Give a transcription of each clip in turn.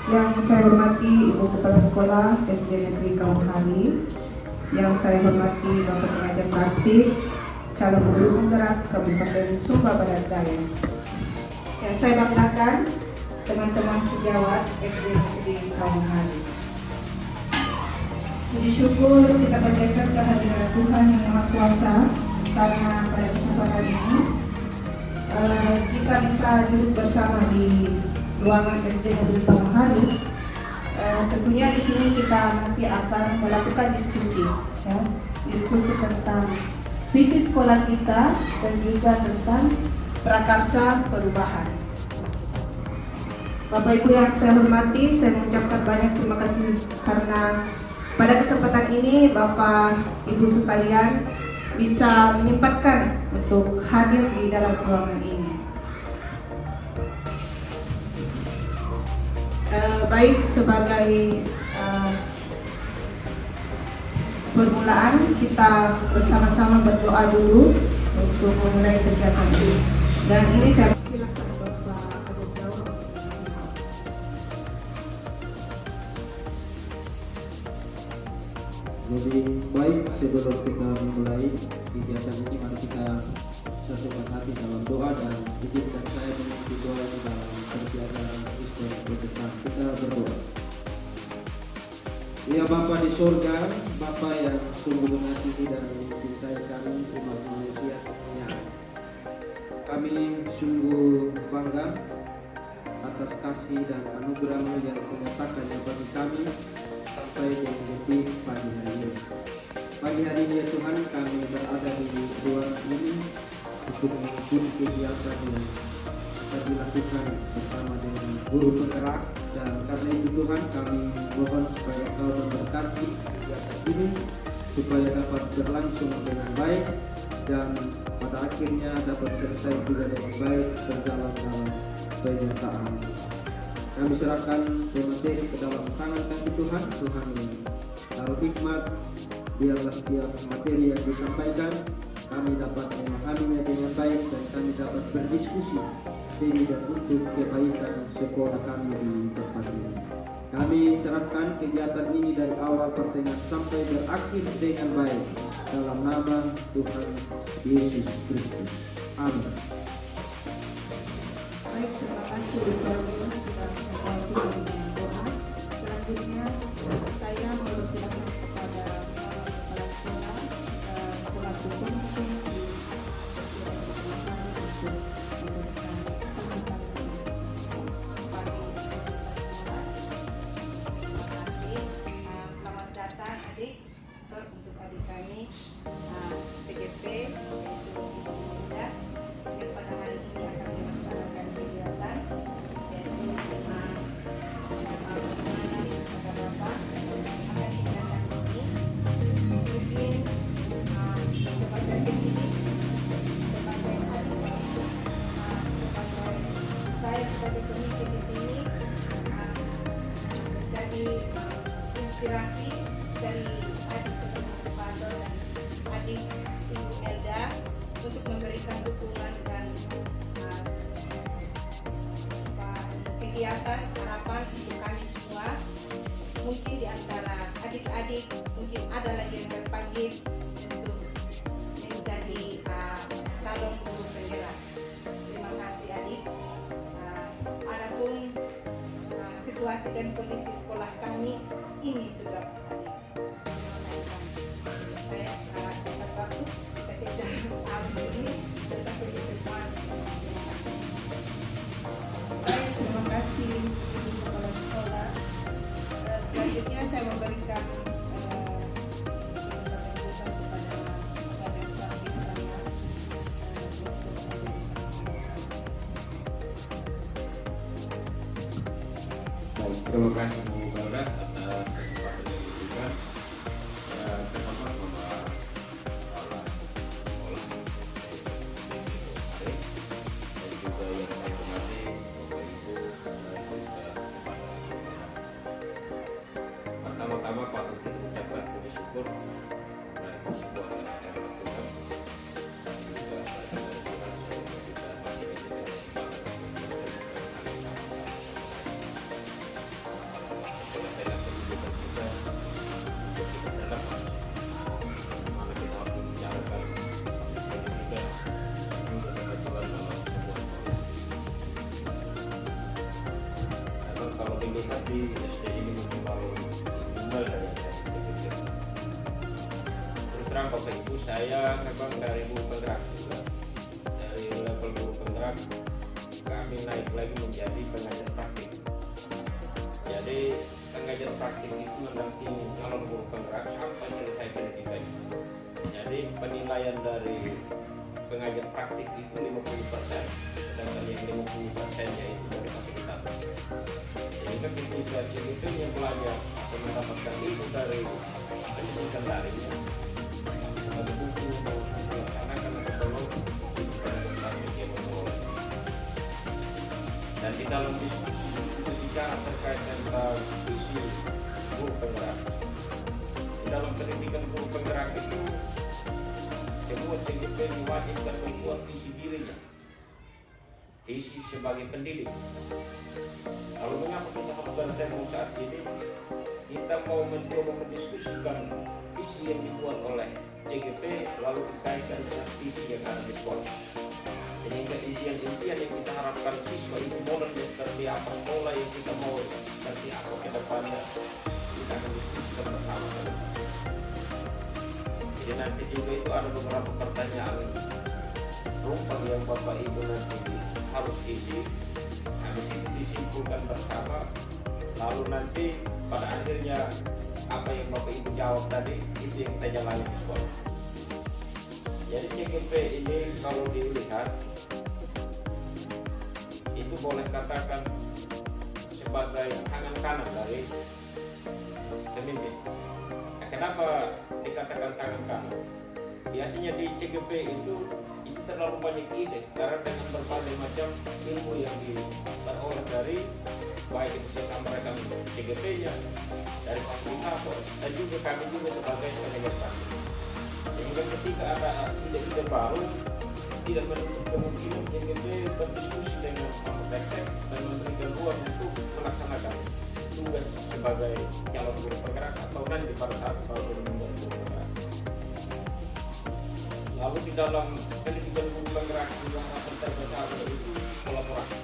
Yang saya hormati Ibu Kepala Sekolah SD Negeri Kawunghari, yang saya hormati Bapak Pengajar Praktik, calon guru penggerak Kabupaten Sumba Barat Daya. Yang saya banggakan teman-teman sejawat SD Negeri Kawunghari. Puji syukur kita panjatkan kehadiran Tuhan Yang Maha Kuasa karena pada kesempatan ini kita bisa duduk bersama di ruangan SD Negeri Kawunghari. Tentunya di sini kita nanti akan melakukan diskusi, ya, diskusi tentang visi sekolah kita dan juga tentang prakarsa perubahan. Bapak Ibu yang saya hormati, saya mengucapkan banyak terima kasih karena pada kesempatan ini Bapak Ibu sekalian bisa menyempatkan untuk hadir di dalam ruangan ini. Baik, sebagai permulaan kita bersama-sama berdoa dulu untuk memulai kegiatan ini. Dan ini saya silakan Bapak Agus Daud. Jadi baik, sebelum kita memulai kegiatan ini, mari kita satukan hati dalam doa dan izinkan saya mengikuti doa di dalam persiapan Kristen Protestan. Kita berdoa. Ya Bapa di surga, Bapa yang sungguh mengasihi dan mencintai kami, umat manusia-Nya. Kami sungguh bangga atas kasih dan anugerah-Mu yang menyatakannya bagi kami sampai dengan detik pagi hari ini. Pagi hari ini ya Tuhan, kami berada di ruangan ini untuk mengikuti kegiatan yang kita dilakukan bersama dengan guru penggerak, dan karena itu Tuhan kami mohon supaya Engkau memberkati kegiatan ini supaya dapat berlangsung dengan baik dan pada akhirnya dapat selesai juga dengan baik, berjalan dalam kenyataan. Kami serahkan materi ke dalam tangan kasih Tuhan. Tuhan yang taruh hikmat, biarlah setiap materi yang disampaikan kami dapat memahaminya dengan baik dan kami dapat berdiskusi demi dan untuk kebaikan sekolah kami di tempat ini. Kami serahkan kegiatan ini dari awal pertengahan sampai berakhir dengan baik dalam nama Tuhan Yesus Kristus. Amin. Baik, terima kasih Bapak Ibu sudah mengikuti dengan doa. Selanjutnya saya mempersilakan kepada kepala sekolah selaku pemimpin di Selamat datang adik, untuk adik kami PGP yang pada hari ini akan melaksanakan kegiatan yaitu bagaimana kepada Bapak akan tindakan ini mungkin sebagai pendidik, sebagai adik, sebagai saya sebagai pemimpin di sini menjadi inspirasi dari adik seperti Fadol dan adik Ibu Elda untuk memberikan dukungan dan kegiatan harapan untuk kami semua. Mungkin di antara adik-adik mungkin ada lagi yang terpanggil untuk menjadi calon guru penggerak. Terima kasih adik. Adapun situasi dan kondisi sekolah kami ini sudah saya sempat waktu ketika habis ini sampai di depan. Baik, terima kasih Ibu Kepala Sekolah. Selanjutnya saya memberikan kesempatan kepada Bapak saya. Baik, terima kasih Bu Balda atas kesempatan yang diberikan. Terhormat Bapak Kepala Sekolah dan juga yang saya hormati Bapak Ibu dan juga kepada saudara. Pertama-tama patut kita ucapkan puji syukur karena sebuah yang Tuhan dan juga pada Tuhan sehingga kita masih bisa dilihat di SD ini mungkin baru mulai dari TGP. Terus terang Bapak Ibu, saya memang dari guru penggerak juga. Dari level guru penggerak kami naik lagi menjadi pengajar praktik. Jadi pengajar praktik itu mendampingi calon guru penggerak sampai selesai pendidikan. Jadi penilaian dari pengajar praktik itu 50%, sedangkan yang 50%-nya itu dari fasilitator. Sehingga ketika itu yang belajar atau mendapatkan ilmu dari pendidikan daringnya, sebagai bukti bahwa melaksanakan atau belum itu pengajar praktik yang mengelola. Dan di dalam diskusi itu bicara terkait tentang visi guru penggerak. Di dalam pendidikan guru penggerak itu semua TGP diwajibkan membuat visi dirinya, visi sebagai pendidik. Lalu mengapa kita harus bertemu saat ini? Kita mau mencoba mendiskusikan visi yang dibuat oleh TGP lalu dikaitkan dengan visi yang ada di sekolah. Sehingga impian-impian yang kita harapkan siswa itu model seperti apa, sekolah yang kita mau seperti apa ke depannya, kita akan diskusikan bersama. Jadi nanti juga itu ada beberapa pertanyaan rumput yang Bapak Ibu nanti harus isi, habis itu disimpulkan bersama, lalu nanti pada akhirnya apa yang Bapak Ibu jawab tadi itu yang kita jalani di sekolah. Jadi CGP ini kalau dilihat itu boleh katakan sebagai tangan kanan dari pemimpin. Kenapa dikatakan tangan kanan? Biasanya di CGP itu terlalu banyak ide karena dengan berbagai macam ilmu yang diperoleh dari baik itu sesama mereka CGP-nya, dari fasilitator, dan juga kami juga sebagai pengajar praktik. Sehingga ketika ada ide-ide baru, tidak menutup kemungkinan CGP berdiskusi dengan PTM dan memberikan ruang untuk melaksanakan tugas sebagai calon guru penggerak atau nanti pada saat kalau menjadi guru penggerak. Lalu di dalam pendidikan guru penggerak juga akan terbesar itu kolaborasi.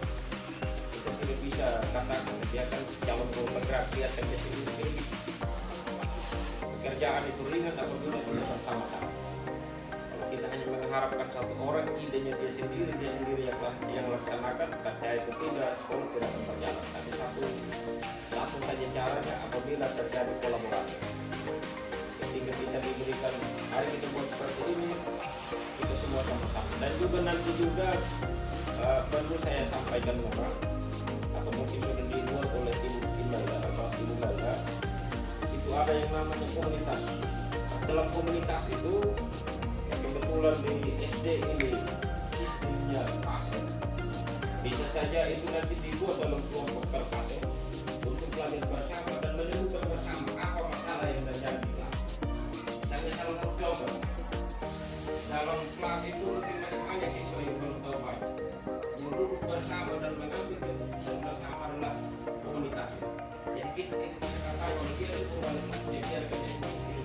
Kita tidak bisa katakan dia kan calon guru penggerak dia saja sendiri. Pekerjaan itu ringan apabila kita bersama-sama. Kalau kita hanya mengharapkan satu orang, idenya dia sendiri yang laksanakan, percaya itu tidak, sekolah tidak akan berjalan. Tapi satu saja caranya apabila terjadi kolaborasi. Ketika kita diberikan hari kita buat seperti ini, kita semua sama-sama. Dan juga nanti juga perlu saya sampaikan memang, atau mungkin sudah dibuat oleh Ibu Melda, itu ada yang namanya komunitas. Dalam komunitas itu kebetulan di SD ini sistemnya fase. Bisa saja itu nanti dibuat dalam kelompok per fase untuk belajar bersama dan menemukan bersama apa masalah yang terjadi di kelas. Misalnya salah satu contoh, dalam kelas itu masih banyak siswa yang belum tahu banyak. Yang duduk bersama dan mengambil keputusan bersama adalah komunitas. Jadi kita tidak bisa katakan kalau dia itu orang yang biarkan dia sendiri.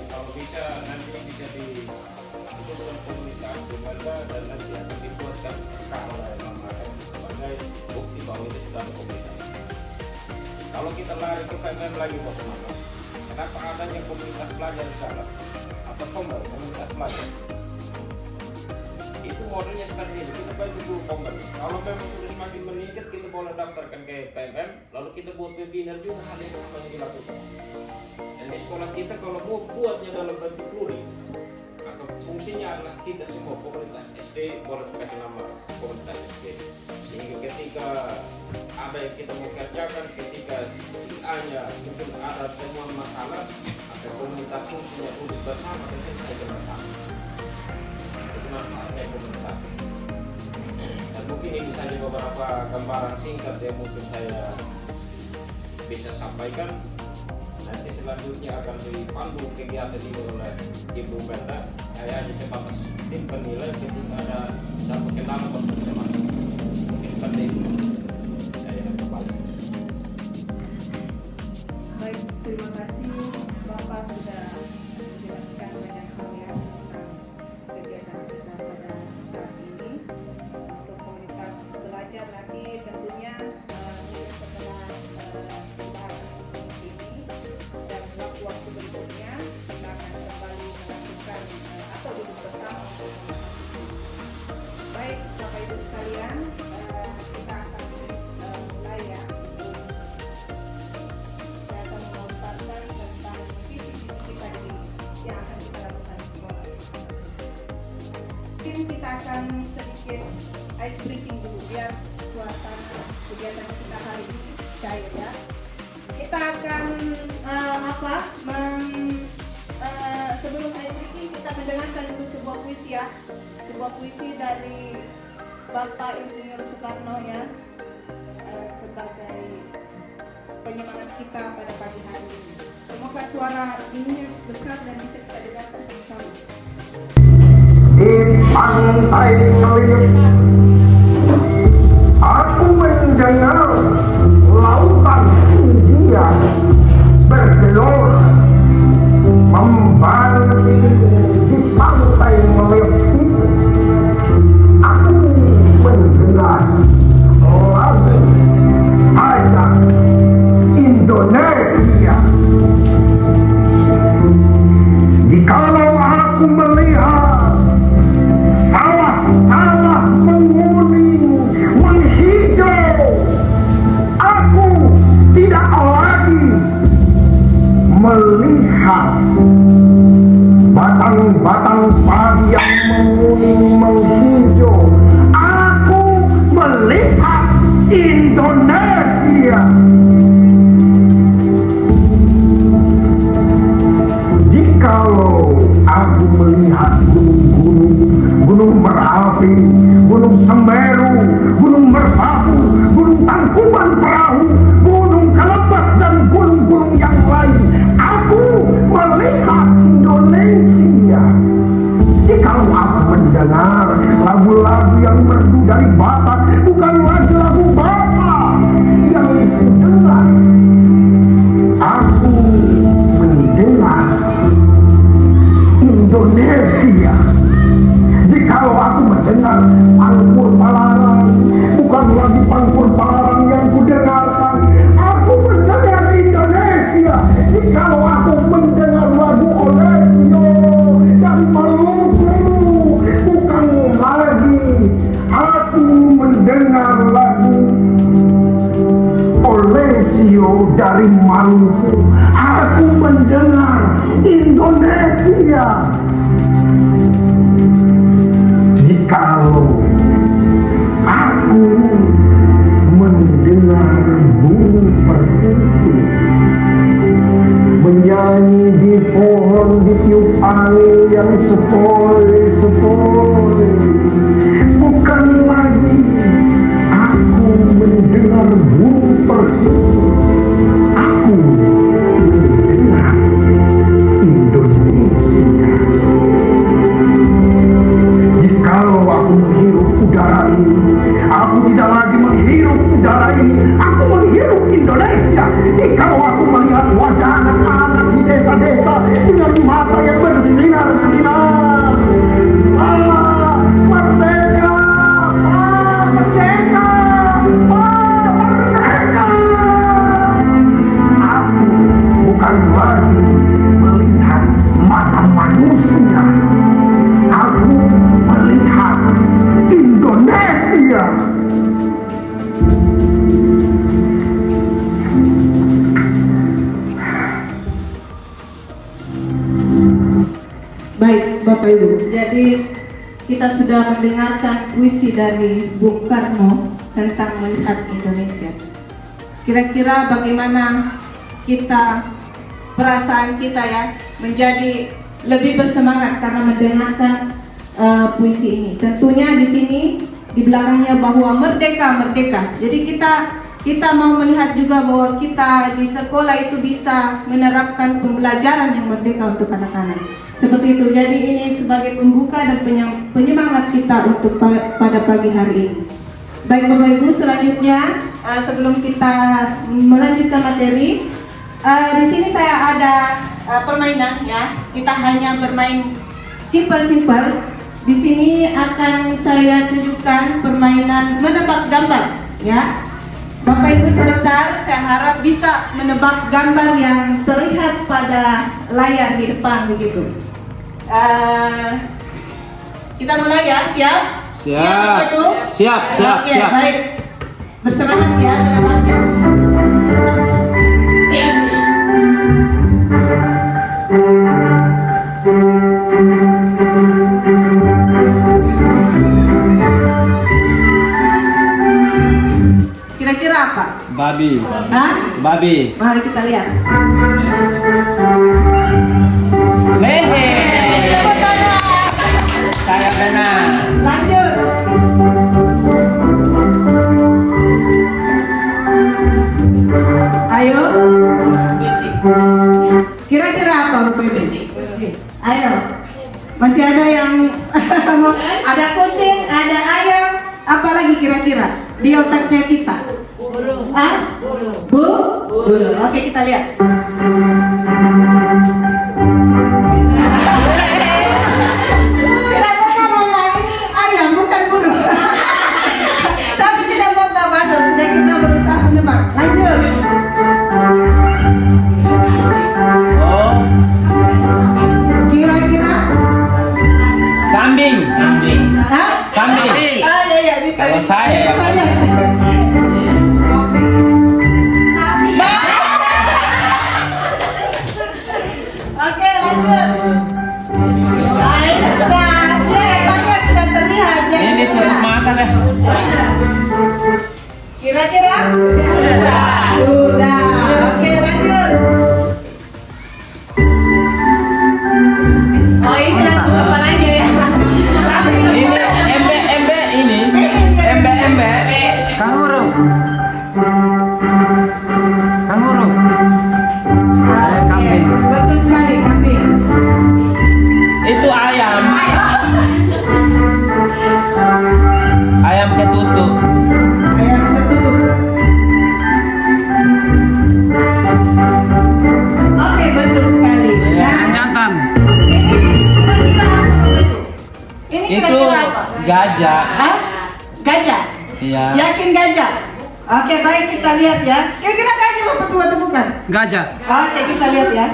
Kalau bisa nanti bisa dibentukkan komunitas Bumanda dan nanti akan dibuatkan SK oleh MMRM sebagai bukti bahwa itu sudah ada komunitas. Kalau kita lari ke PMM lagi bagaimana? Kenapa adanya komunitas belajar di sana atau komunitas belajar? Itu modelnya seperti ini, kita bagi dulu komber. Kalau memang sudah semakin meningkat, kita boleh daftarkan ke PMM, lalu kita buat webinar juga hal yang sama yang dilakukan. Dan di sekolah kita kalau mau buatnya dalam bentuk luring, maka fungsinya adalah kita semua komunitas SD boleh kasih nama komunitas SD. Sehingga ketika ada yang kita mau kerjakan, ketika si A-nya mungkin ada temuan masalah, ada komunitas fungsinya untuk bersama dan selesaikan bersama. Itu manfaatnya komunitas. Dan mungkin ini saja beberapa gambaran singkat yang mungkin saya bisa sampaikan. Nanti selanjutnya akan dipandu kegiatan ini oleh Ibu Melda. Saya hanya sebatas tim penilai ketika ada satu kenalan bersama. Mungkin seperti itu. Saya kembali. Baik, terima kasih Bapak sudah menjelaskan banyak hal ya tentang kegiatan kita pada saat ini untuk komunitas belajar Mungkin kita akan sedikit ice breaking dulu biar suasana kegiatan kita hari ini cair ya. Kita akan sebelum ice breaking kita mendengarkan dulu sebuah puisi ya, sebuah puisi dari Bapak Insinyur Soekarno ya, sebagai penyemangat kita pada pagi hari ini. Semoga suara ini besar dan bisa kita dengarkan bersama. Di pantai Keliuk aku mendengar lautan India bergelora membanting di pantai Meleksi. Aku mendengar lagu sayang Indonesia. Jikalau aku melihat sawah-sawah menguning, menghijau, aku tidak lagi melihat batang-batang padi yang menguning, menghijau. Aku melihat Indonesia. Jikalau aku melihat gunung-gunung, Gunung Merapi, Gunung Semeru, Gunung Merbabu, Gunung Tangkuban Perahu, Gunung Kelebak dan gunung-gunung yang lain, aku melihat Indonesia. Jikalau aku mendengar lagu-lagu yang merdu dari Batak, bukan lagi lagu Batak yang kudengar, aku mendengar Indonesia. Jikalau aku mendengar pangkur palarang, bukan lagi pangkur palarang yang kudengarkan, aku mendengar Indonesia. Jikalau aku mendengar lagu Olesio dari Maluku, bukan lagi aku mendengar lagu Olesio dari Maluku, aku mendengar Indonesia. Jikalau aku mendengar burung perkutut menyanyi di pohon, ditiup angin yang sepoi-sepoi, bukan lagi aku mendengar burung perkutut, aku mendengar Indonesia. Jikalau aku menghirup udara ini, aku tidak lagi menghirup udara ini, aku menghirup Indonesia. Jikalau aku melihat wajah anak-anak di desa-desa dengan mata yang bersinar-sinar, ah, merdeka, ah, merdeka, ah, merdeka. Aku bukan lagi melihat mata manusia, aku melihat Indonesia. Baik Bapak Ibu, jadi kita sudah mendengarkan puisi dari Bung Karno tentang melihat Indonesia. Kira-kira bagaimana kita, perasaan kita ya, menjadi lebih bersemangat karena mendengarkan puisi ini. Tentunya di sini di belakangnya bahwa merdeka, merdeka. Jadi kita mau melihat juga bahwa kita di sekolah itu bisa menerapkan pembelajaran yang merdeka untuk anak-anak. Seperti itu. Jadi ini sebagai pembuka dan penyemangat kita untuk pada pagi hari ini. Baik Bapak Ibu, selanjutnya sebelum kita melanjutkan materi, di sini saya ada permainan ya. Kita hanya bermain simpel-simpel. Di sini akan saya tunjukkan permainan menebak gambar ya. Bapak Ibu sebentar, saya harap bisa menebak gambar yang terlihat pada layar di depan begitu. Kita mulai ya, siap? Siap Bapak Ibu? Siap. Oke, baik. Bersemangat ya menebaknya. Babi. Hah? Babi. Mari kita lihat. Lehe. Saya benar. Lanjut. Ayo. Kira-kira apa Bapak Ibu? Ayo. Masih ada yang ada kucing, ada ayam, apa lagi kira-kira di otaknya kita? Burung. Ah? Burung. Oke, kita lihat. Tidak apa-apa, ini ayam bukan burung. Tapi tidak apa-apa, sudah kita berusaha menebak. Lanjut. Oh, Kira-kira? kambing. Hah? Kambing. Ah, iya, bisa. Kalau saya, Kita lihat. Oke, lanjut. Nah, ini sudah, dia hebatnya sudah terlihat. Jadi Ini tutup mata deh. kira-kira? Sudah. Oke, lanjut. Oh, ini langsung kepalanya ya. Ini embe ini. Embe. Kanguru. Kanguru. Kambing. Betul sekali, kambing. Itu ayam. Ayam ketutup. Ayam tertutup. Oke, betul sekali. Nah, Jantan. ini kira-kira apa? Ini Itu kira-kira apa? gajah. Hah? Gajah? Iya. Yakin gajah? Oke, baik, kita lihat ya. Kira-kira gajah apa tua atau bukan? Gajah. Oke, kita lihat ya.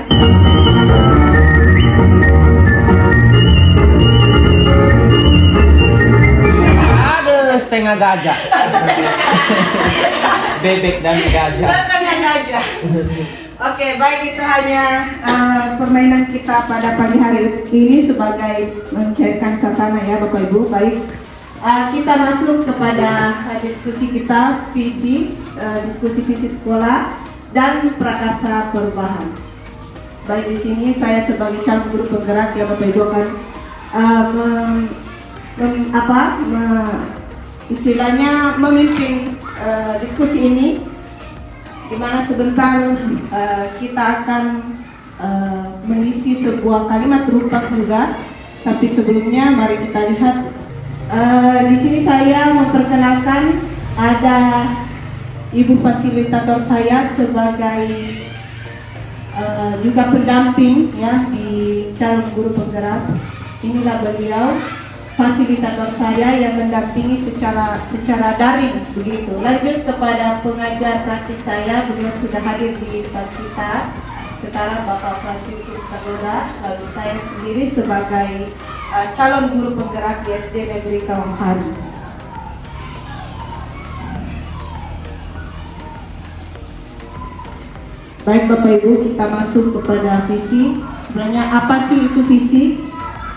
Ada setengah gajah. Bebek dan gajah. Setengah gajah. Oke, baik, itu hanya permainan kita pada pagi hari ini sebagai mencairkan suasana ya Bapak Ibu. Baik, kita masuk kepada diskusi kita, diskusi visi sekolah dan prakarsa perubahan. Baik, di sini saya sebagai calon guru penggerak ya Bapak Ibu akan istilahnya memimpin diskusi ini, di mana sebentar kita akan mengisi sebuah kalimat berupa keluarga. Tapi sebelumnya mari kita lihat di sini saya memperkenalkan ada ibu fasilitator saya sebagai juga pendamping ya di calon guru penggerak. Inilah beliau fasilitator saya yang mendampingi secara daring begitu. Lanjut kepada pengajar praktik saya, beliau sudah hadir di depan kita sekarang, Bapak Franciscus Kagoda. Lalu saya sendiri sebagai calon guru penggerak di SD Negeri Kawangharu. Baik Bapak Ibu, kita masuk kepada visi. Sebenarnya apa sih itu visi?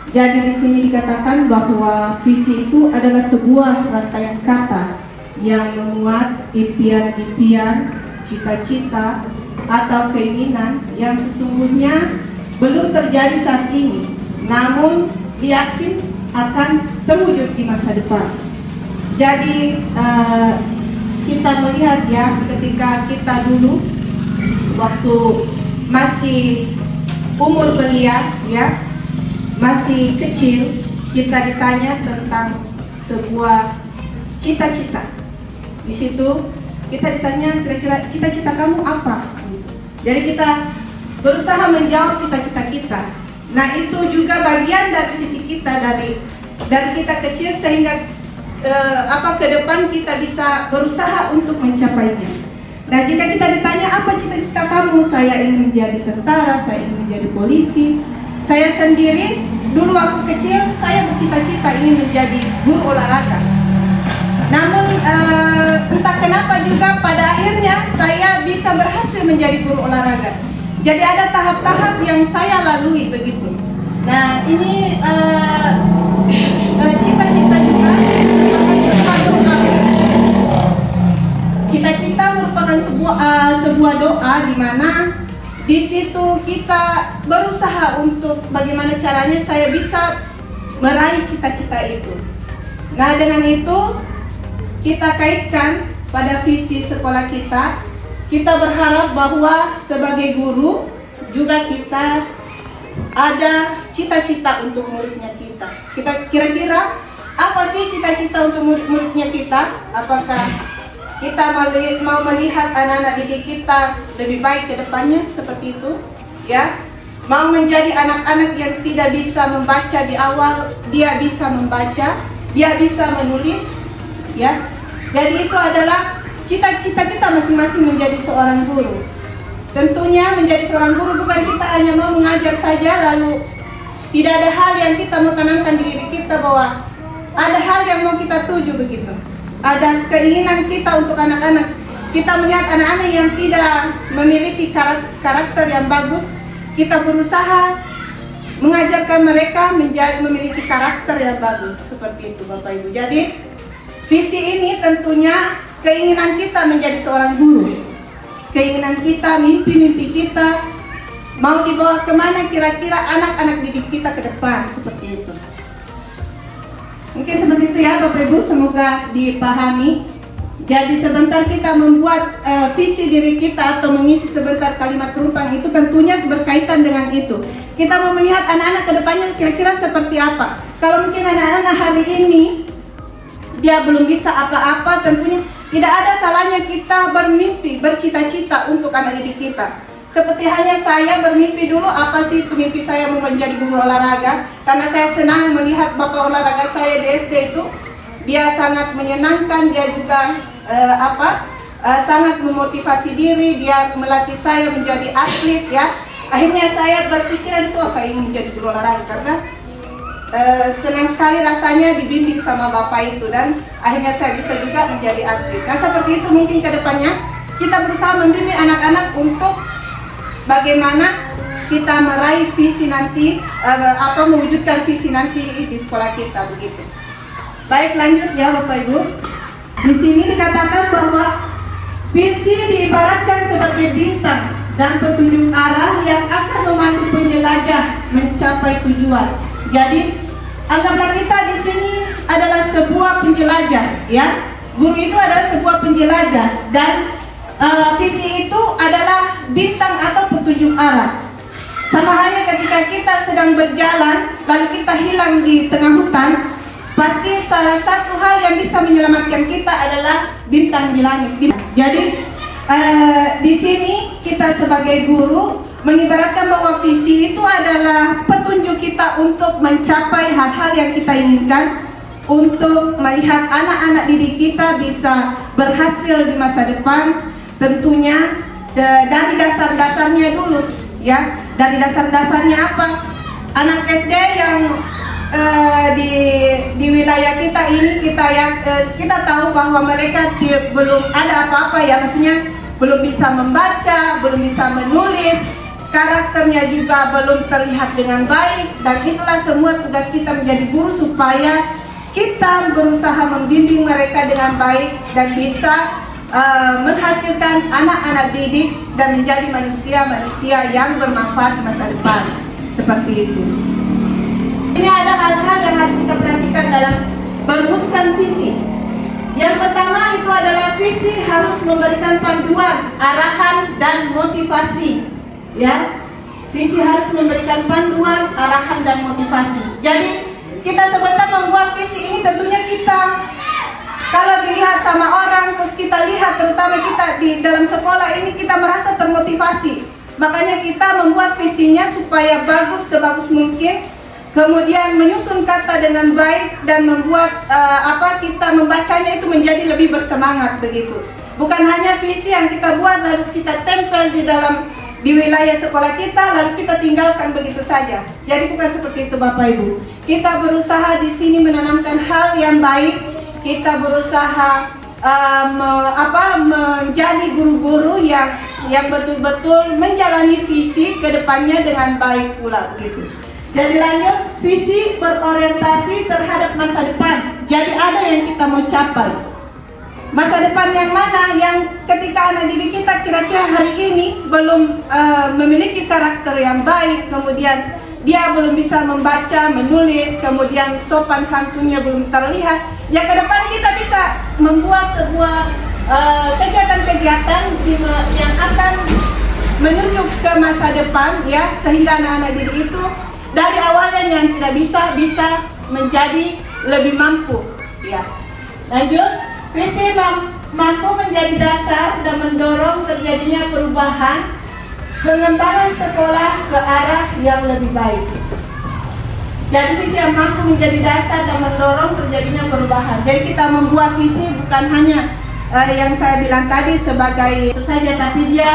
Jadi di sini dikatakan bahwa visi itu adalah sebuah rangkaian kata yang memuat impian-impian, cita-cita atau keinginan yang sesungguhnya belum terjadi saat ini, namun yakin akan terwujud di masa depan. Jadi kita melihat ya, ketika kita dulu waktu masih umur belia ya, masih kecil, kita ditanya tentang sebuah cita-cita. Di situ kita ditanya kira-kira cita-cita kamu apa? Jadi kita berusaha menjawab cita-cita kita. Nah, itu juga bagian dari visi kita dari kita kecil sehingga ke depan kita bisa berusaha untuk mencapainya. Nah, jika kita ditanya apa cita-cita kamu, saya ingin menjadi tentara, saya ingin menjadi polisi. Saya sendiri dulu waktu kecil saya bercita-cita ingin menjadi guru olahraga. Namun entah kenapa juga pada akhirnya saya bisa berhasil menjadi guru olahraga. Jadi ada tahap-tahap yang saya lalui begitu. Nah, ini cita-cita juga merupakan sesuatu hal. Cita-cita merupakan Di situ kita berusaha untuk bagaimana caranya saya bisa meraih cita-cita itu. Nah, dengan itu kita kaitkan pada visi sekolah kita. Kita berharap bahwa sebagai guru juga kita ada cita-cita untuk muridnya kita. Kita kira-kira apa sih cita-cita untuk murid-muridnya kita? Apakah kita mau melihat anak-anak didik kita lebih baik ke depannya seperti itu, ya? Mau menjadi anak-anak yang tidak bisa membaca di awal, dia bisa membaca, dia bisa menulis, ya. Jadi itu adalah cita-cita kita masing-masing menjadi seorang guru. Tentunya menjadi seorang guru bukan kita hanya mau mengajar saja lalu tidak ada hal yang kita mau tanamkan di diri kita bahwa ada hal yang mau kita tuju begitu. Ada keinginan kita untuk anak-anak. Kita melihat anak-anak yang tidak memiliki karakter yang bagus, kita berusaha mengajarkan mereka memiliki karakter yang bagus. Seperti itu Bapak Ibu. Jadi visi ini tentunya keinginan kita menjadi seorang guru. Keinginan kita, mimpi-mimpi kita mau dibawa kemana kira-kira anak-anak didik kita ke depan. Seperti itu. Mungkin seperti itu ya Bapak Ibu, semoga dipahami. Jadi sebentar kita membuat visi diri kita atau mengisi sebentar kalimat rumpang itu tentunya berkaitan dengan itu. Kita mau melihat anak-anak ke depannya kira-kira seperti apa. Kalau mungkin anak-anak hari ini dia belum bisa apa-apa, tentunya tidak ada salahnya kita bermimpi, bercita-cita untuk anak didik kita. Seperti halnya saya bermimpi dulu, apa sih mimpi saya mau menjadi guru olahraga, karena saya senang melihat bapak olahraga saya di SD itu, dia sangat menyenangkan, dia juga sangat memotivasi diri, dia melatih saya menjadi atlet, ya. Akhirnya saya berpikiran itu, saya ingin menjadi guru olahraga karena senang sekali rasanya dibimbing sama bapak itu, dan akhirnya saya bisa juga menjadi atlet. Nah seperti itu mungkin ke depannya kita berusaha membimbing anak-anak untuk bagaimana kita meraih visi nanti, mewujudkan visi nanti di sekolah kita begitu. Baik, lanjut ya Bapak Ibu. Di sini dikatakan bahwa visi diibaratkan sebagai bintang dan petunjuk arah yang akan memandu penjelajah mencapai tujuan. Jadi anggaplah kita di sini adalah sebuah penjelajah, ya. Guru itu adalah sebuah penjelajah dan visi itu adalah bintang atau petunjuk arah. Sama halnya ketika kita sedang berjalan lalu kita hilang di tengah hutan, pasti salah satu hal yang bisa menyelamatkan kita adalah bintang di langit. Jadi di sini kita sebagai guru mengibaratkan bahwa visi itu adalah petunjuk kita untuk mencapai hal-hal yang kita inginkan, untuk melihat anak-anak didik kita bisa berhasil di masa depan. Tentunya dari dasar-dasarnya dulu, ya. Dari dasar-dasarnya apa? Anak SD yang di wilayah kita ini kita tahu bahwa mereka belum ada apa-apa, ya, maksudnya belum bisa membaca, belum bisa menulis, karakternya juga belum terlihat dengan baik, dan itulah semua tugas kita menjadi guru supaya kita berusaha membimbing mereka dengan baik dan bisa menghasilkan anak-anak didik dan menjadi manusia-manusia yang bermanfaat di masa depan. Seperti itu. Ini ada hal-hal yang harus kita perhatikan dalam merumuskan visi. Yang pertama itu adalah visi harus memberikan panduan, arahan, dan motivasi. Ya, visi harus memberikan panduan, arahan, dan motivasi. Jadi kita sebentar membuat visi ini tentunya kita kalau dilihat sama orang, terus kita lihat terutama kita di dalam sekolah ini kita merasa termotivasi. Makanya kita membuat visinya supaya bagus sebagus mungkin, kemudian menyusun kata dengan baik dan membuat kita membacanya itu menjadi lebih bersemangat begitu. Bukan hanya visi yang kita buat lalu kita tempel di wilayah sekolah kita lalu kita tinggalkan begitu saja. Jadi bukan seperti itu Bapak Ibu. Kita berusaha di sini menanamkan hal yang baik. Kita berusaha menjadi guru-guru yang betul-betul menjalani visi ke depannya dengan baik pula begitu. Jadi lanjut, visi berorientasi terhadap masa depan. Jadi ada yang kita mau capai. Masa depan yang mana yang ketika anak didik kita kira-kira hari ini belum memiliki karakter yang baik, kemudian dia belum bisa membaca, menulis, kemudian sopan santunnya belum terlihat, ya ke depan kita bisa membuat sebuah kegiatan-kegiatan yang akan menuju ke masa depan, ya, sehingga anak-anak didik itu dari awalnya yang tidak bisa menjadi lebih mampu, ya. Lanjut, visi mampu menjadi dasar dan mendorong terjadinya perubahan, pengembangan sekolah ke arah yang lebih baik. Jadi visi yang mampu menjadi dasar dan mendorong terjadinya perubahan. Jadi kita membuat visi bukan hanya yang saya bilang tadi sebagai itu saja, tapi dia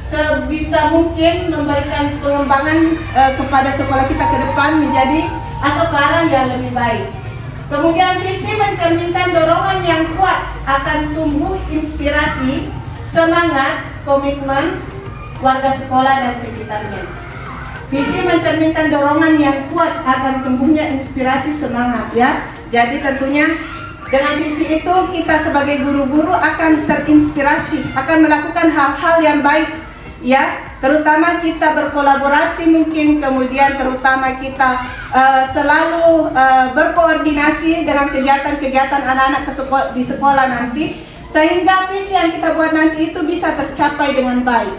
sebisa mungkin memberikan pengembangan kepada sekolah kita ke depan menjadi atau ke arah yang lebih baik. Kemudian visi mencerminkan dorongan yang kuat akan tumbuh inspirasi, semangat, komitmen warga sekolah dan sekitarnya. Visi mencerminkan dorongan yang kuat akan tumbuhnya inspirasi, semangat, ya. Jadi tentunya dengan visi itu kita sebagai guru-guru akan terinspirasi, akan melakukan hal-hal yang baik, ya. Terutama kita berkolaborasi mungkin, kemudian terutama kita selalu berkoordinasi dengan kegiatan-kegiatan anak-anak di sekolah nanti, sehingga visi yang kita buat nanti itu bisa tercapai dengan baik.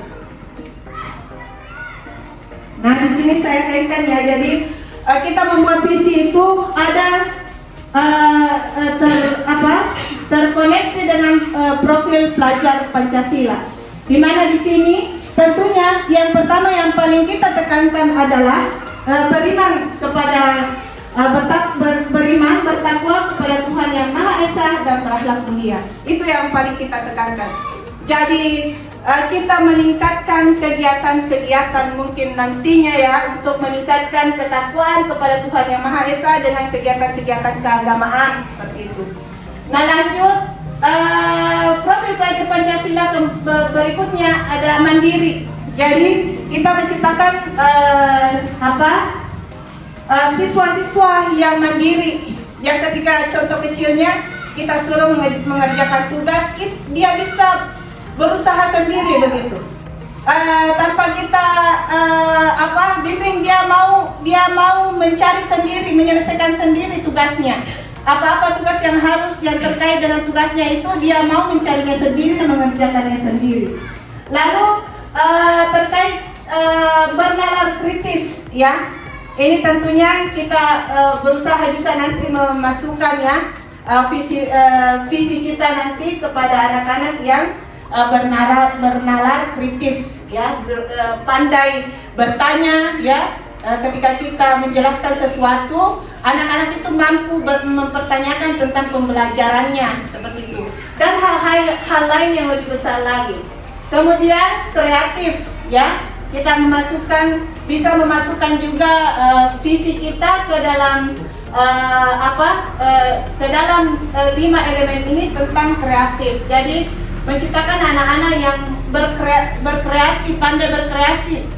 Nah, di sini saya kaitkan, ya. Jadi kita membuat visi itu ada terkoneksi dengan profil pelajar Pancasila, di mana di sini tentunya yang pertama yang paling kita tekankan adalah beriman kepada beriman, bertakwa kepada Tuhan Yang Maha Esa dan berakhlak mulia. Itu yang paling kita tekankan. Jadi kita meningkatkan kegiatan-kegiatan mungkin nantinya, ya, untuk meningkatkan ketakwaan kepada Tuhan Yang Maha Esa dengan kegiatan-kegiatan keagamaan seperti itu. Nah, lanjut, profil pelajar Pancasila berikutnya ada mandiri. Jadi kita menciptakan siswa-siswa yang mandiri, yang ketika contoh kecilnya kita suruh mengerjakan tugas, dia bisa berusaha sendiri begitu, tanpa kita bimbing, dia mau mencari sendiri, menyelesaikan sendiri tugasnya. Apa-apa tugas yang terkait dengan tugasnya itu dia mau mencarinya sendiri dan mengerjakannya sendiri. Lalu terkait bernalar kritis, ya, ini tentunya kita berusaha juga nanti memasukkan, ya, visi kita nanti kepada anak-anak yang bernalar kritis, ya, pandai bertanya, ya. Ketika kita menjelaskan sesuatu, anak-anak itu mampu mempertanyakan tentang pembelajarannya, seperti itu, dan hal lain yang lebih besar lagi. Kemudian kreatif, ya, kita bisa memasukkan juga visi kita ke dalam ke dalam 5 elemen ini tentang kreatif. Jadi menciptakan anak-anak yang berkreasi, pandai berkreasi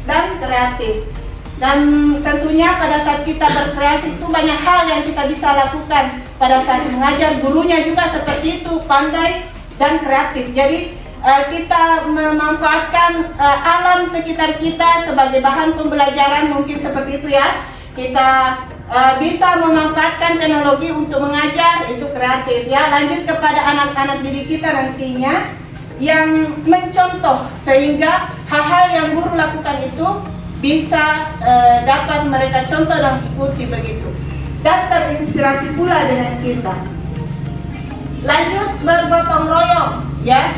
dan kreatif. Dan tentunya pada saat kita berkreasi itu banyak hal yang kita bisa lakukan pada saat mengajar. Gurunya juga seperti itu, pandai dan kreatif. Jadi kita memanfaatkan alam sekitar kita sebagai bahan pembelajaran, mungkin seperti itu, ya. Kita bisa memanfaatkan teknologi untuk mengajar, itu kreatif, ya. Lanjut kepada anak-anak didik kita nantinya yang mencontoh, sehingga hal-hal yang guru lakukan itu bisa dapat mereka contoh dan ikuti begitu, dan terinspirasi pula dengan kita. Lanjut, bergotong royong, ya.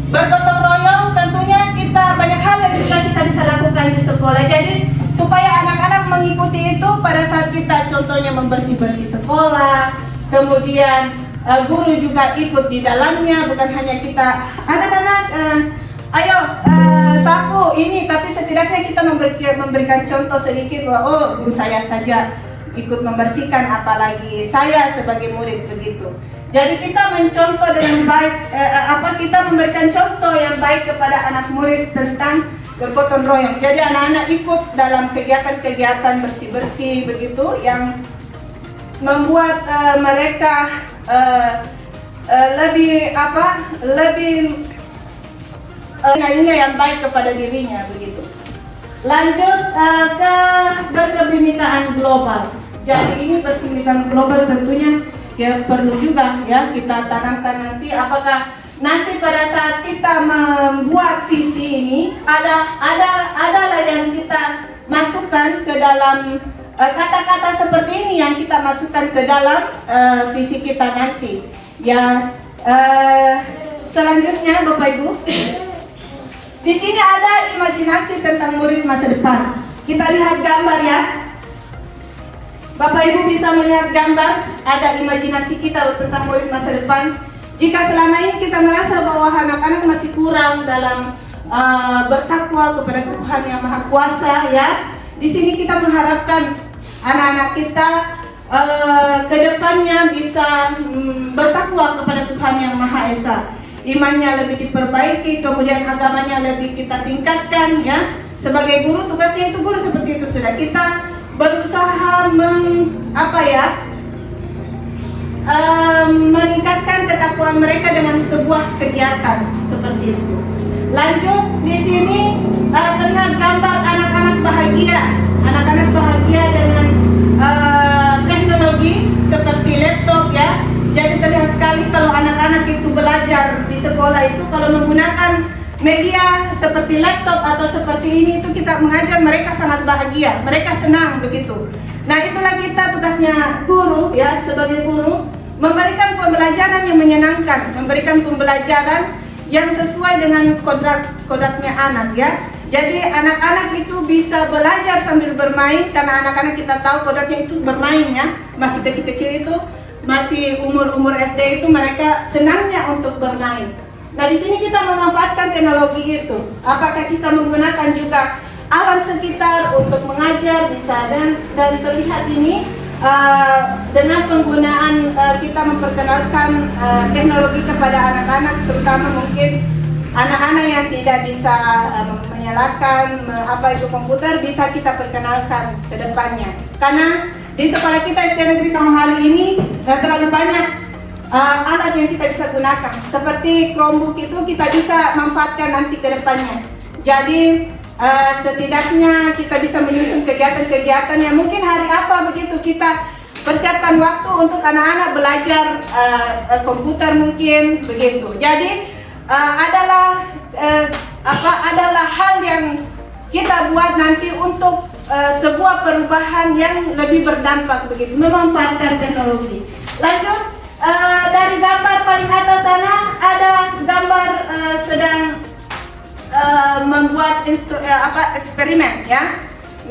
Bergotong royong tentunya kita banyak hal yang juga kita bisa lakukan di sekolah. Jadi supaya anak-anak mengikuti itu pada saat kita contohnya membersih-bersih sekolah, kemudian guru juga ikut di dalamnya, bukan hanya kita anak-anak ayo sapu ini, tapi setidaknya kita memberikan contoh sedikit bahwa oh, guru saya saja ikut membersihkan, apalagi saya sebagai murid, begitu. Jadi kita mencontoh dengan baik, kita memberikan contoh yang baik kepada anak murid tentang bergotong royong. Jadi anak-anak ikut dalam kegiatan-kegiatan bersih-bersih begitu, yang membuat mereka lebih nilainya yang baik kepada dirinya begitu. Lanjut ke berkebinekaan global. Jadi ini berkebinekaan global tentunya ya perlu juga ya kita tanamkan nanti, apakah nanti pada saat kita membuat visi ini adalah yang kita masukkan ke dalam kata-kata seperti ini yang kita masukkan ke dalam visi kita nanti ya. Selanjutnya Bapak Ibu, di sini ada imajinasi tentang murid masa depan. Kita lihat gambar ya. Bapak Ibu bisa melihat gambar, ada imajinasi kita tentang murid masa depan. Jika selama ini kita merasa bahwa anak-anak masih kurang dalam bertakwa kepada Tuhan yang Maha Kuasa ya, di sini kita mengharapkan anak-anak kita kedepannya bisa bertakwa kepada Tuhan yang Maha Esa. Imannya lebih diperbaiki, kemudian agamanya lebih kita tingkatkan ya. Sebagai guru, tugasnya itu guru seperti itu sudah. Kita berusaha meningkatkan ketakwaan mereka dengan sebuah kegiatan seperti itu. Lanjut, di sini terlihat gambar anak-anak bahagia dengan teknologi seperti laptop ya. Jadi terlihat sekali kalau anak-anak itu belajar di sekolah itu kalau menggunakan media seperti laptop atau seperti ini, itu kita mengajar mereka sangat bahagia, mereka senang begitu. Nah, itulah kita tugasnya guru ya, sebagai guru memberikan pembelajaran yang menyenangkan, memberikan pembelajaran yang sesuai dengan kodratnya anak ya. Jadi anak-anak itu bisa belajar sambil bermain, karena anak-anak kita tahu kodratnya itu bermain ya. Masih kecil-kecil itu, masih umur SD itu mereka senangnya untuk bermain. Nah, di sini kita memanfaatkan teknologi itu. Apakah kita menggunakan juga alam sekitar untuk mengajar bisa, dan terlihat ini dengan penggunaan kita memperkenalkan teknologi kepada anak-anak, terutama mungkin anak-anak yang tidak bisa menyalakan komputer, bisa kita perkenalkan ke depannya. Karena di sekolah kita SD Negeri Kamohali ini terlalu banyak alat yang kita bisa gunakan. Seperti Chromebook itu kita bisa manfaatkan nanti ke depannya. Jadi setidaknya kita bisa menyusun kegiatan-kegiatan yang mungkin hari apa begitu, kita persiapkan waktu untuk anak-anak belajar komputer mungkin begitu. Jadi adalah hal yang kita buat nanti untuk sebuah perubahan yang lebih berdampak begitu, memanfaatkan teknologi. Lanjut, dari gambar paling atas sana ada gambar sedang membuat eksperimen ya.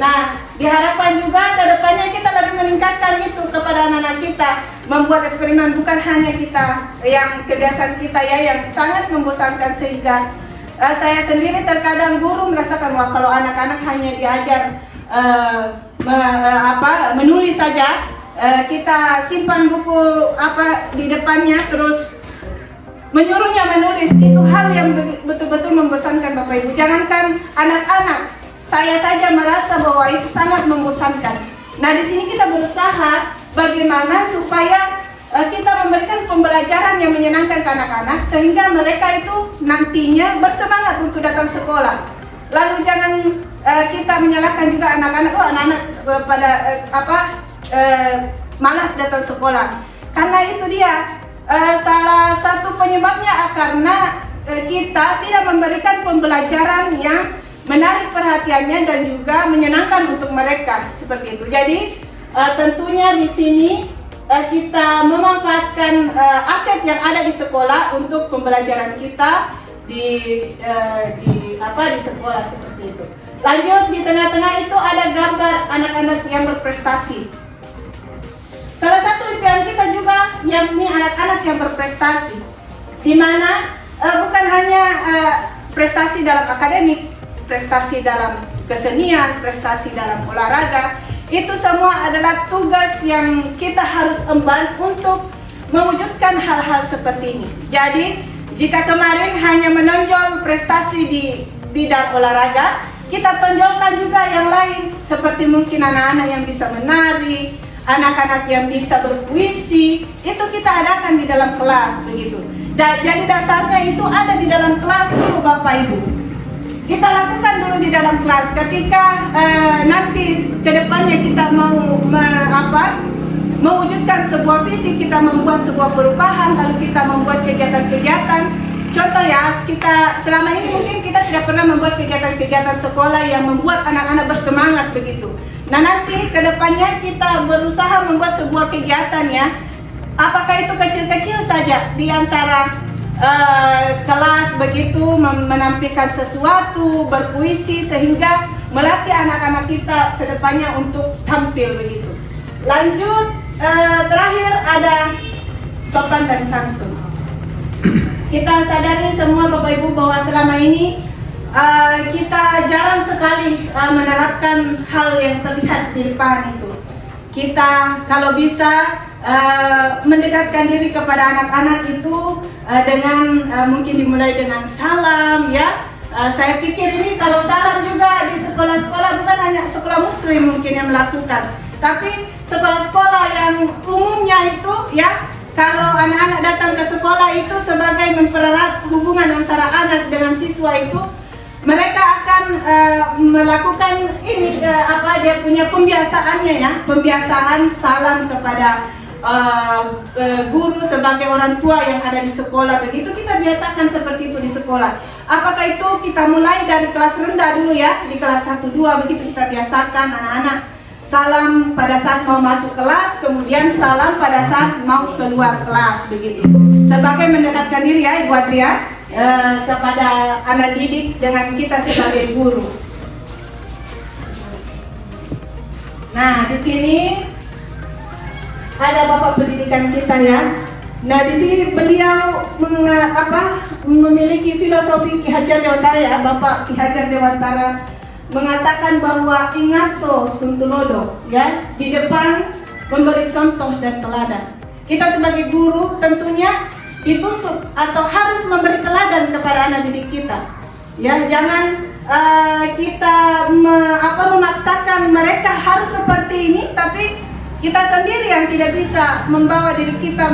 Nah, diharapkan juga ke depannya kita lebih meningkatkan itu kepada anak-anak kita, membuat eksperimen, bukan hanya kita yang kebiasaan kita ya yang sangat membosankan, sehingga saya sendiri terkadang guru merasakan wah kalau anak-anak hanya diajar menulis saja, kita simpan buku di depannya terus menyuruhnya menulis, itu hal yang betul-betul membosankan Bapak Ibu. Jangankan anak-anak, saya saja merasa bahwa itu sangat membosankan. Nah, di sini kita berusaha bagaimana supaya kita memberikan pembelajaran yang menyenangkan ke anak-anak, sehingga mereka itu nantinya bersemangat untuk datang sekolah. Lalu jangan kita menyalahkan juga anak-anak, malas datang sekolah. Karena itu dia salah satu penyebabnya karena kita tidak memberikan pembelajaran yang menarik perhatiannya dan juga menyenangkan untuk mereka seperti itu. Jadi tentunya di sini kita memanfaatkan aset yang ada di sekolah untuk pembelajaran kita di sekolah seperti itu. Lanjut, di tengah-tengah itu ada gambar anak-anak yang berprestasi. Salah satu impian kita juga yakni anak-anak yang berprestasi, di mana bukan hanya prestasi dalam akademik, prestasi dalam kesenian, prestasi dalam olahraga, itu semua adalah tugas yang kita harus emban untuk mewujudkan hal-hal seperti ini. Jadi, jika kemarin hanya menonjol prestasi di bidang olahraga, kita tonjolkan juga yang lain, seperti mungkin anak-anak yang bisa menari, anak-anak yang bisa berpuisi, itu kita adakan di dalam kelas begitu. Jadi dasarnya itu ada di dalam kelas dulu Bapak Ibu. Kita lakukan dulu di dalam kelas. Ketika nanti kedepannya kita mau mewujudkan sebuah visi, kita membuat sebuah perubahan, lalu kita membuat kegiatan-kegiatan. Contoh ya, kita selama ini mungkin kita tidak pernah membuat kegiatan-kegiatan sekolah yang membuat anak-anak bersemangat begitu. Nah nanti kedepannya kita berusaha membuat sebuah kegiatan ya. Apakah itu kecil-kecil saja di antara kelas begitu, menampilkan sesuatu, berpuisi, sehingga melatih anak-anak kita kedepannya untuk tampil begitu. Lanjut, terakhir ada sopan dan santun. Kita sadari semua Bapak Ibu bahwa selama ini kita jarang sekali menerapkan hal yang terlihat di depan itu. Kita kalau bisa mendekatkan diri kepada anak-anak itu dengan mungkin dimulai dengan salam ya. Saya pikir ini kalau salam juga di sekolah-sekolah, bukan hanya sekolah muslim mungkin yang melakukan, tapi sekolah-sekolah yang umumnya itu ya, kalau anak-anak datang ke sekolah itu sebagai mempererat hubungan antara anak dengan siswa itu, mereka akan melakukan ini dia punya pembiasaannya ya, pembiasaan salam kepada guru sebagai orang tua yang ada di sekolah. Begitu kita biasakan seperti itu di sekolah. Apakah itu kita mulai dari kelas rendah dulu ya, di kelas 1, 2 begitu kita biasakan anak-anak salam pada saat mau masuk kelas, kemudian salam pada saat mau keluar kelas begitu. Sebagai mendekatkan diri ya Ibu Adria kepada anak didik dengan kita sebagai guru. Nah, di sini ada Bapak pendidikan kita ya. Nah, di sini beliau memiliki filosofi Ki Hajar Dewantara ya, Bapak Ki Hajar Dewantara mengatakan bahwa ingaso suntulodo ya, di depan memberi contoh dan teladan. Kita sebagai guru tentunya dituntut atau harus memberi teladan kepada anak didik kita. Ya, jangan kita memaksakan mereka harus seperti ini, tapi kita sendiri yang tidak bisa membawa diri kita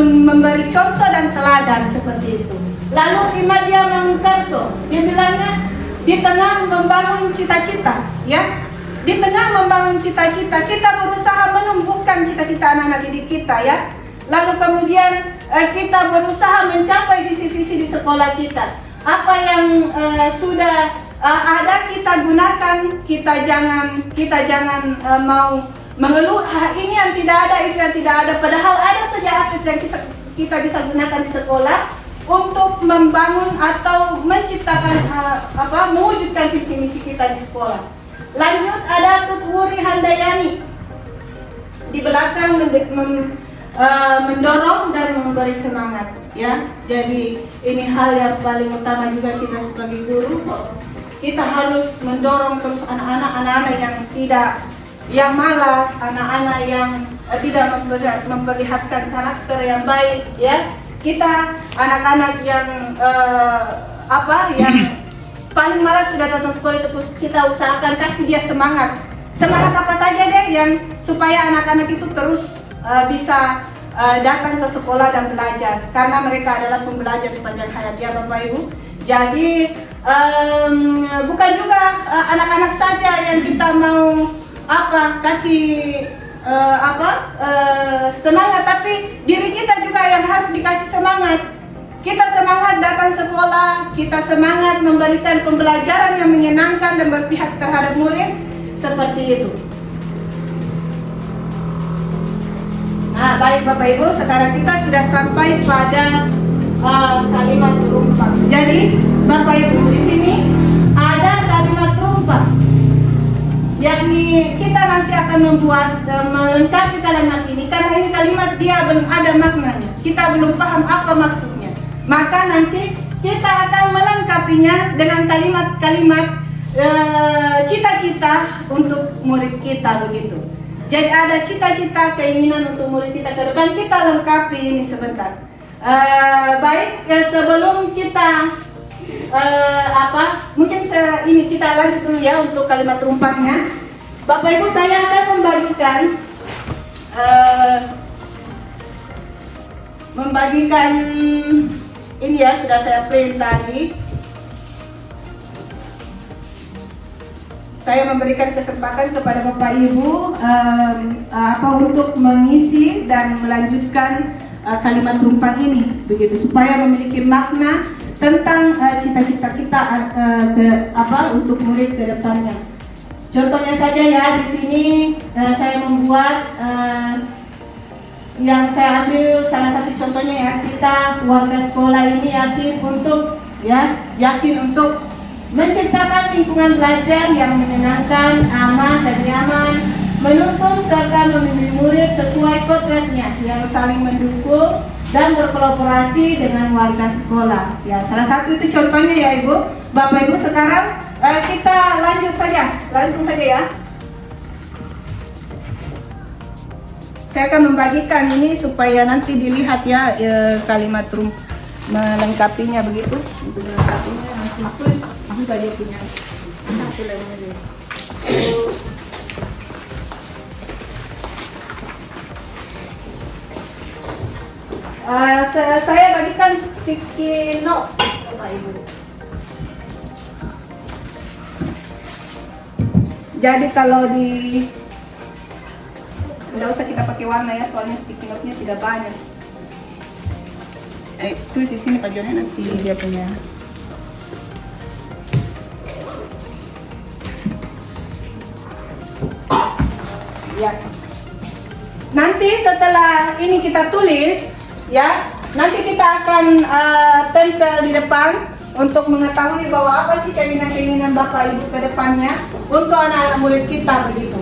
memberi contoh dan teladan seperti itu. Lalu Imadia Mangkarso, dia bilangnya di tengah membangun cita-cita, ya, di tengah membangun cita-cita kita berusaha menumbuhkan cita-cita anak-anak didik kita, ya. Lalu kemudian kita berusaha mencapai visi-visi di sekolah kita. Apa yang sudah ada kita gunakan, kita jangan mau mengeluh ini yang tidak ada, itu yang tidak ada. Padahal ada saja aset yang kita bisa gunakan di sekolah untuk membangun atau menciptakan mewujudkan visi misi kita di sekolah. Lanjut ada Tutwuri Handayani di belakang mendorong dan memberi semangat, ya. Jadi ini hal yang paling utama juga kita sebagai guru, kita harus mendorong terus anak-anak yang malas, anak-anak yang tidak memperlihatkan karakter yang baik, ya. Kita anak-anak yang yang paling malas sudah datang sekolah itu kita usahakan kasih dia semangat apa saja deh yang supaya anak-anak itu terus bisa datang ke sekolah dan belajar, karena mereka adalah pembelajar sepanjang hayat ya Bapak Ibu. Jadi bukan juga anak-anak saja yang kita mau kasih semangat, tapi diri kita juga yang harus dikasih semangat. Kita semangat datang sekolah, kita semangat memberikan pembelajaran yang menyenangkan dan berpihak terhadap murid, seperti itu. Nah, baik Bapak Ibu, sekarang kita sudah sampai pada kalimat perumpam. Jadi Bapak Ibu, di sini ada kalimat perumpam. Yakni kita nanti akan membuat melengkapi kalimat ini, karena ini kalimat dia belum ada maknanya, kita belum paham apa maksudnya. Maka nanti kita akan melengkapinya dengan kalimat-kalimat cita-cita untuk murid kita begitu. Jadi ada cita-cita keinginan untuk murid kita ke depan, kita lengkapi ini sebentar. Sebelum kita mungkin ini kita lanjut dulu ya untuk kalimat rumpangnya. Bapak Ibu, saya akan membagikan membagikan ini ya, sudah saya print tadi. Saya memberikan kesempatan kepada Bapak Ibu untuk mengisi dan melanjutkan kalimat tumpang ini, begitu, supaya memiliki makna tentang cita-cita kita untuk murid ke depannya. Contohnya saja ya, di sini saya membuat yang saya ambil salah satu contohnya ya, kita warga sekolah ini yakin untuk menciptakan lingkungan belajar yang menyenangkan, aman dan nyaman, menuntun serta membimbing murid sesuai kodratnya yang saling mendukung dan berkolaborasi dengan warga sekolah. Ya, salah satu itu contohnya ya Ibu, Bapak Ibu. Sekarang kita langsung saja ya. Saya akan membagikan ini supaya nanti dilihat ya, kalimat melengkapinya begitu. Untuk melengkapinya langsung tulis juga dia punya satu lemnya dia. Saya bagikan sticky note Bapak Ibu. Jadi kalau tidak usah kita pakai warna ya, soalnya sticky note-nya tidak banyak. Tulis di sini Pak Joni, nanti dia punya. Ya. Nanti setelah ini kita tulis, ya, nanti kita akan tempel di depan untuk mengetahui bahwa apa sih keinginan Bapak Ibu ke depannya untuk anak-anak murid kita, begitu.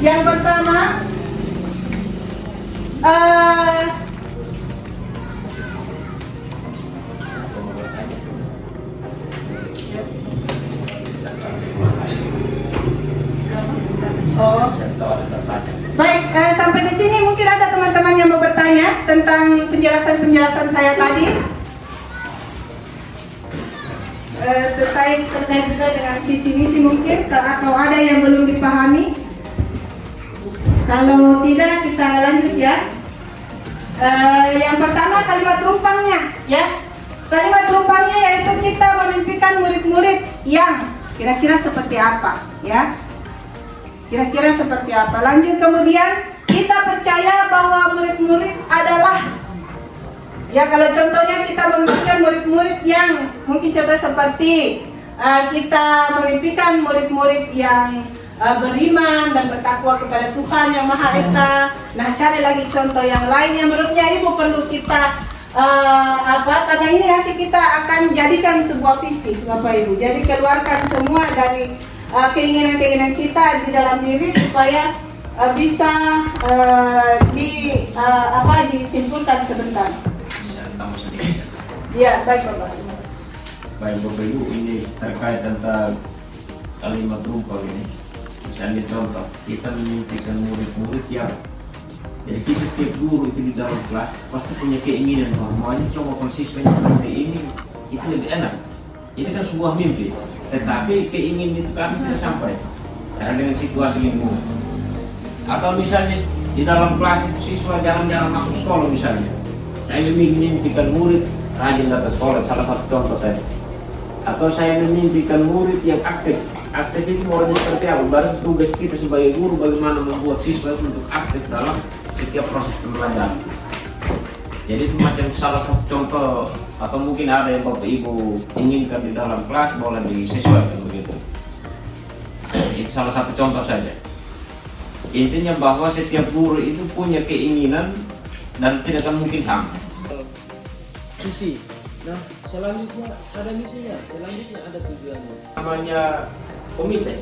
Yang pertama, baik, sampai di sini mungkin ada teman-teman yang mau bertanya tentang penjelasan saya tadi. Terkait juga dengan visi misi mungkin, atau ada yang belum dipahami. Kalau tidak, kita lanjut ya. Yang pertama kalimat rumpangnya ya. Kalimat rumpangnya yaitu kita memimpikan murid-murid yang kira-kira seperti apa ya. Kira-kira seperti apa. Lanjut, kemudian kita percaya bahwa murid-murid adalah, ya, kalau contohnya kita memimpikan murid-murid yang mungkin contoh seperti kita memimpikan murid-murid yang beriman dan bertakwa kepada Tuhan Yang Maha Esa. Nah, cari lagi contoh yang lain yang menurutnya Ibu perlu kita karena ini nanti kita akan jadikan sebuah visi Bapak Ibu. Jadi keluarkan semua dari keinginan-keinginan kita di dalam diri supaya bisa disimpulkan sebentar. Tambah sedikit. Ya, baik Bapak. Baik Bapak Ibu, ini terkait tentang kalimat rumpang ini. Misalnya contoh, kita memimpikan murid-murid yang, jadi kita setiap guru itu di dalam kelas pasti punya keinginan bahwa maunya coba konsisten seperti ini, itu lebih enak. Itu kan sebuah mimpi, tetapi keinginan itu kami tidak sampai karena dengan situasi lingkungan. Atau misalnya di dalam kelas itu siswa jarang-jarang masuk sekolah misalnya. Saya memimpikan murid rajin datang sekolah, salah satu contoh saya. Atau saya memimpikan murid yang aktif. Aktif itu orangnya seperti apa? Baru tugas kita sebagai guru bagaimana membuat siswa itu untuk aktif dalam setiap proses pembelajaran. Jadi itu macam salah satu contoh, atau mungkin ada yang Bapak Ibu inginkan di dalam kelas boleh disesuaikan begitu. Itu salah satu contoh saja. Intinya bahwa setiap guru itu punya keinginan dan tidak akan mungkin sama. Misi. Nah, selanjutnya ada misinya, selanjutnya ada tujuannya. Namanya komite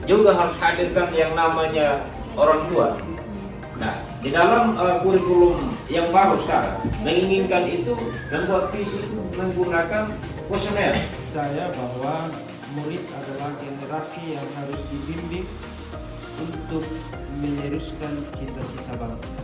juga harus hadirkan yang namanya orang tua. Nah, di dalam kurikulum yang baru sekarang menginginkan itu membuat visi itu menggunakan kuesioner. Saya bahwa murid adalah generasi yang harus dibimbing untuk meneruskan cita-cita bangsa.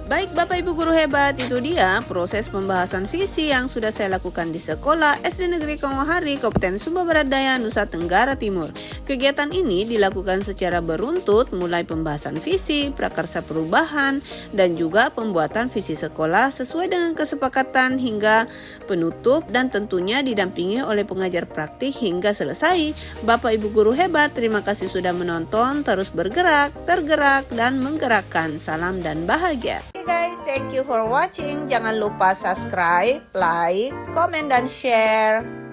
Baik Bapak Ibu Guru hebat, itu dia proses pembahasan visi yang sudah saya lakukan di sekolah SD Negeri Kongohari, Kabupaten Sumba Barat Daya, Nusa Tenggara Timur. Kegiatan ini dilakukan secara beruntut mulai pembahasan visi, prakarsa perubahan, dan juga pembuatan visi sekolah sesuai dengan kesepakatan hingga penutup dan tentunya didampingi oleh pengajar praktik hingga selesai. Bapak Ibu Guru hebat, terima kasih sudah menonton, terus bergerak, tergerak, dan menggerakkan. Salam dan bahagia. Guys, thank you for watching. Jangan lupa subscribe, like, comment, dan share.